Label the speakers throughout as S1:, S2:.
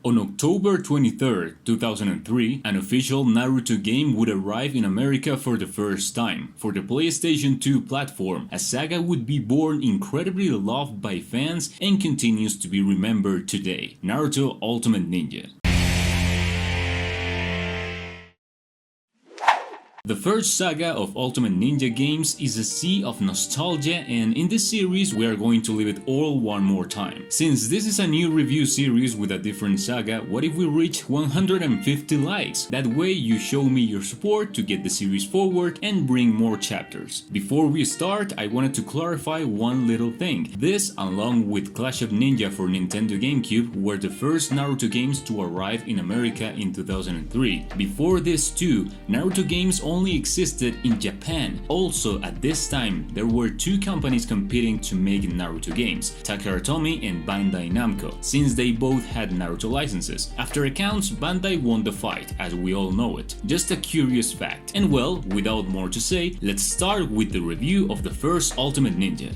S1: On October 23, 2003, an official Naruto game would arrive in America for the first time. For the PlayStation 2 platform, a saga would be born incredibly loved by fans and continues to be remembered today: Naruto Ultimate Ninja. The first saga of Ultimate Ninja games is a sea of nostalgia, and in this series we are going to live it all one more time. Since this is a new review series with a different saga, what if we reach 150 likes? That way you show me your support to get the series forward and bring more chapters. Before we start, I wanted to clarify one little thing. This, along with Clash of Ninja for Nintendo GameCube, were the first Naruto games to arrive in America in 2003. Before this too, Naruto games only existed in Japan. Also, at this time, there were two companies competing to make Naruto games, Takara Tomy and Bandai Namco, since they both had Naruto licenses. After accounts, Bandai won the fight, as we all know it. Just a curious fact. And well, without more to say, let's start with the review of the first Ultimate Ninja.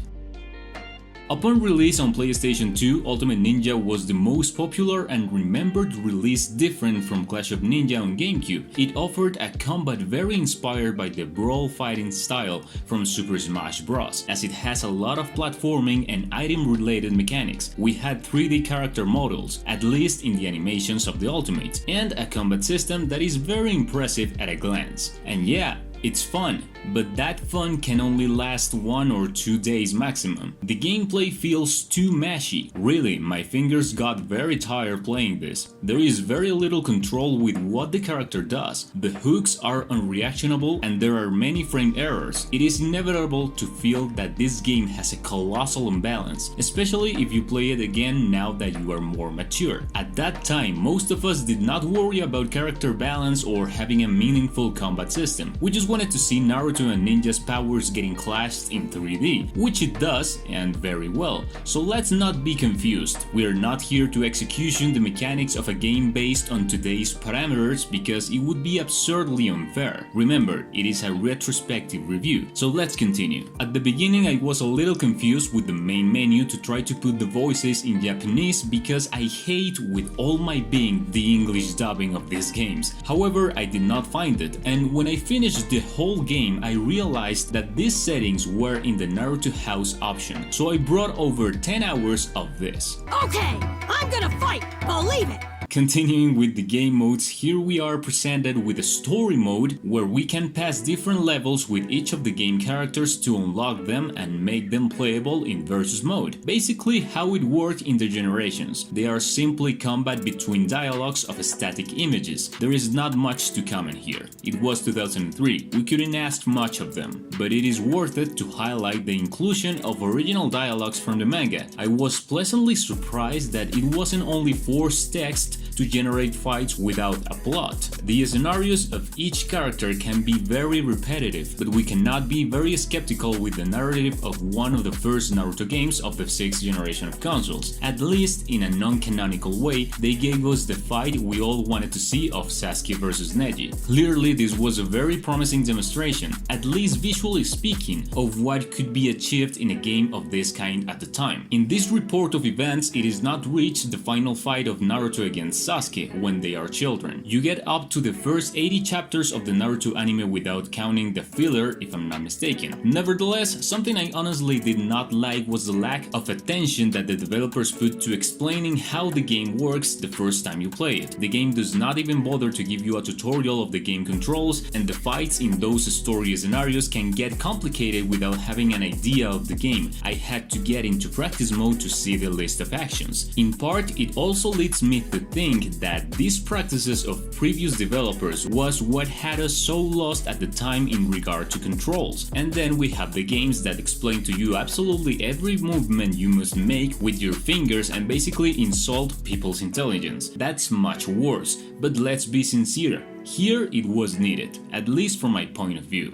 S1: Upon release on PlayStation 2, Ultimate Ninja was the most popular and remembered release, different from Clash of Ninja on GameCube. It offered a combat very inspired by the brawl fighting style from Super Smash Bros, as it has a lot of platforming and item related mechanics. We had 3D character models, at least in the animations of the Ultimates, and a combat system that is very impressive at a glance. And yeah, it's fun, but that fun can only last 1 or 2 days maximum. The gameplay feels too mashy. Really, my fingers got very tired playing this. There is very little control with what the character does. The hooks are unreactionable and there are many frame errors. It is inevitable to feel that this game has a colossal imbalance, especially if you play it again now that you are more mature. At that time, most of us did not worry about character balance or having a meaningful combat system. We just wanted to see Naruto and Ninja's powers getting clashed in 3D, which it does, and very well. So let's not be confused. We are not here to execution the mechanics of a game based on today's parameters, because it would be absurdly unfair. Remember, it is a retrospective review, so let's continue. At the beginning I was a little confused with the main menu to try to put the voices in Japanese, because I hate with all my being the English dubbing of these games. However, I did not find it, and when I finished the whole game I realized that these settings were in the Naruto House option, so I brought over 10 hours of this.
S2: Okay, I'm gonna fight, believe it!
S1: Continuing with the game modes, here we are presented with a story mode where we can pass different levels with each of the game characters to unlock them and make them playable in versus mode. Basically how it worked in the generations. They are simply combat between dialogues of static images. There is not much to comment here. It was 2003, we couldn't ask much of them, but it is worth it to highlight the inclusion of original dialogues from the manga. I was pleasantly surprised that it wasn't only forced text to generate fights without a plot. The scenarios of each character can be very repetitive, but we cannot be very skeptical with the narrative of one of the first Naruto games of the 6th generation of consoles. At least in a non-canonical way, they gave us the fight we all wanted to see of Sasuke vs Neji. Clearly this was a very promising demonstration, at least visually speaking, of what could be achieved in a game of this kind at the time. In this report of events, it is not reached the final fight of Naruto against Sasuke when they are children. You get up to the first 80 chapters of the Naruto anime without counting the filler, if I'm not mistaken. Nevertheless, something I honestly did not like was the lack of attention that the developers put to explaining how the game works the first time you play it. The game does not even bother to give you a tutorial of the game controls, and the fights in those story scenarios can get complicated without having an idea of the game. I had to get into practice mode to see the list of actions. In part, it also leads me to think that these practices of previous developers was what had us so lost at the time in regard to controls. And then we have the games that explain to you absolutely every movement you must make with your fingers and basically insult people's intelligence. That's much worse, but let's be sincere, here it was needed, at least from my point of view.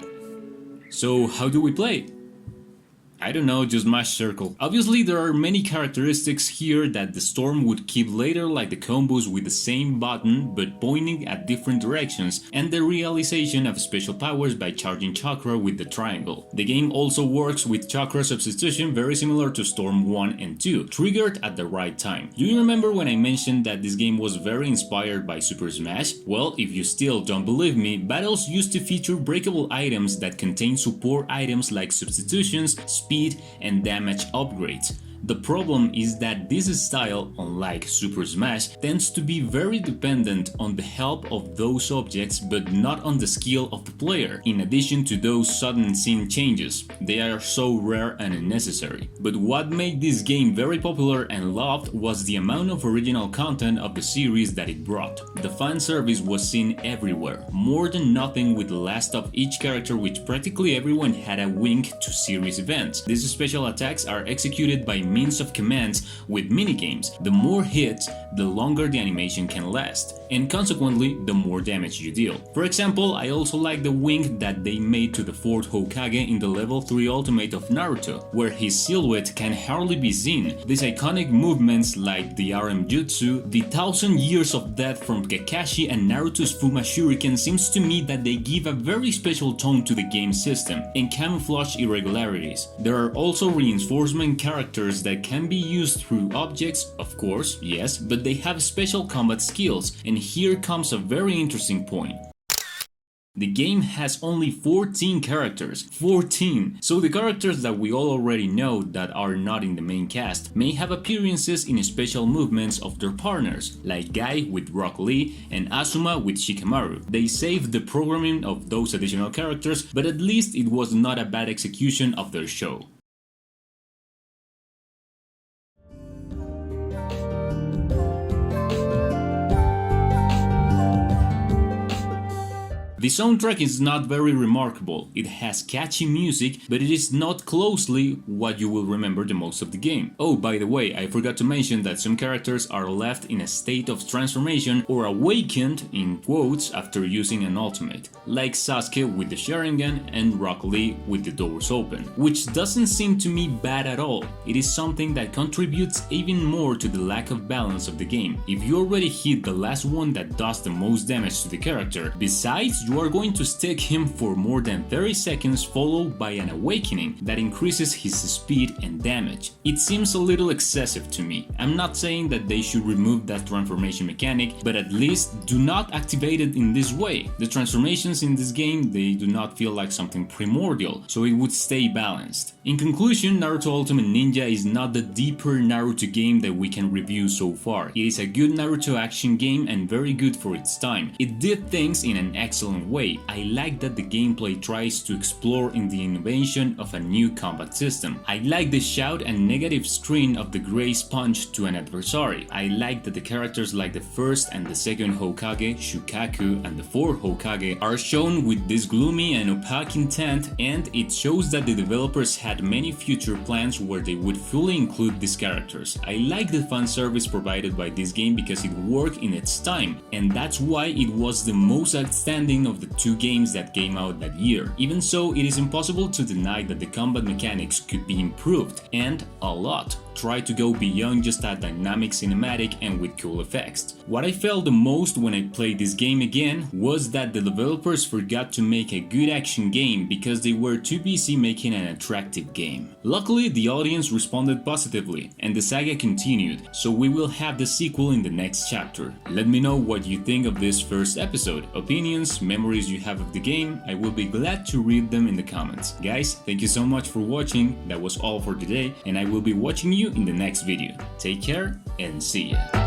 S1: So how do we play? I don't know, just mash circle. Obviously there are many characteristics here that the Storm would keep later, like the combos with the same button but pointing at different directions, and the realization of special powers by charging chakra with the triangle. The game also works with chakra substitution, very similar to Storm 1 and 2, triggered at the right time. Do you remember when I mentioned that this game was very inspired by Super Smash? Well, if you still don't believe me, battles used to feature breakable items that contain support items like substitutions, speed, and damage upgrades. The problem is that this style, unlike Super Smash, tends to be very dependent on the help of those objects but not on the skill of the player. In addition to those sudden scene changes, they are so rare and unnecessary. But what made this game very popular and loved was the amount of original content of the series that it brought. The fan service was seen everywhere, more than nothing, with the last of each character, which practically everyone had a wink to series events. These special attacks are executed by means of commands with minigames. The more hits, the longer the animation can last, and consequently the more damage you deal. For example, I also like the wink that they made to the 4th Hokage in the level 3 ultimate of Naruto, where his silhouette can hardly be seen. These iconic movements like the RM Jutsu, the 1000 Years of Death from Kakashi, and Naruto's Fuma Shuriken seems to me that they give a very special tone to the game system and camouflage irregularities. There are also reinforcement characters that can be used through objects, of course, yes, but they have special combat skills, and here comes a very interesting point. The game has only 14 characters. 14! So the characters that we all already know that are not in the main cast may have appearances in special movements of their partners, like Guy with Rock Lee and Asuma with Shikamaru. They saved the programming of those additional characters, but at least it was not a bad execution of their show. The soundtrack is not very remarkable. It has catchy music, but it is not closely what you will remember the most of the game. Oh, by the way, I forgot to mention that some characters are left in a state of transformation or awakened in quotes after using an ultimate, like Sasuke with the Sharingan and Rock Lee with the doors open, which doesn't seem to me bad at all. It is something that contributes even more to the lack of balance of the game. If you already hit the last one that does the most damage to the character, besides you are going to stick him for more than 30 seconds, followed by an awakening that increases his speed and damage. It seems a little excessive to me. I'm not saying that they should remove that transformation mechanic, but at least do not activate it in this way. The transformations in this game, they do not feel like something primordial, so it would stay balanced. In conclusion, Naruto Ultimate Ninja is not the deeper Naruto game that we can review so far. It is a good Naruto action game and very good for its time. It did things in an excellent way. I like that the gameplay tries to explore in the innovation of a new combat system. I like the shout and negative screen of the gray sponge to an adversary. I like that the characters like the 1st and the 2nd Hokage, Shukaku, and the 4th Hokage are shown with this gloomy and opaque intent, and it shows that the developers had many future plans where they would fully include these characters. I like the fan service provided by this game because it worked in its time, and that's why it was the most outstanding of the 2 games that came out that year. Even so, it is impossible to deny that the combat mechanics could be improved, and a lot. Try to go beyond just a dynamic cinematic and with cool effects. What I felt the most when I played this game again was that the developers forgot to make a good action game because they were too busy making an attractive game. Luckily, the audience responded positively and the saga continued, so we will have the sequel in the next chapter. Let me know what you think of this first episode, opinions, memories you have of the game. I will be glad to read them in the comments. Guys, thank you so much for watching. That was all for today, and I will be watching you in the next video. Take care and see ya.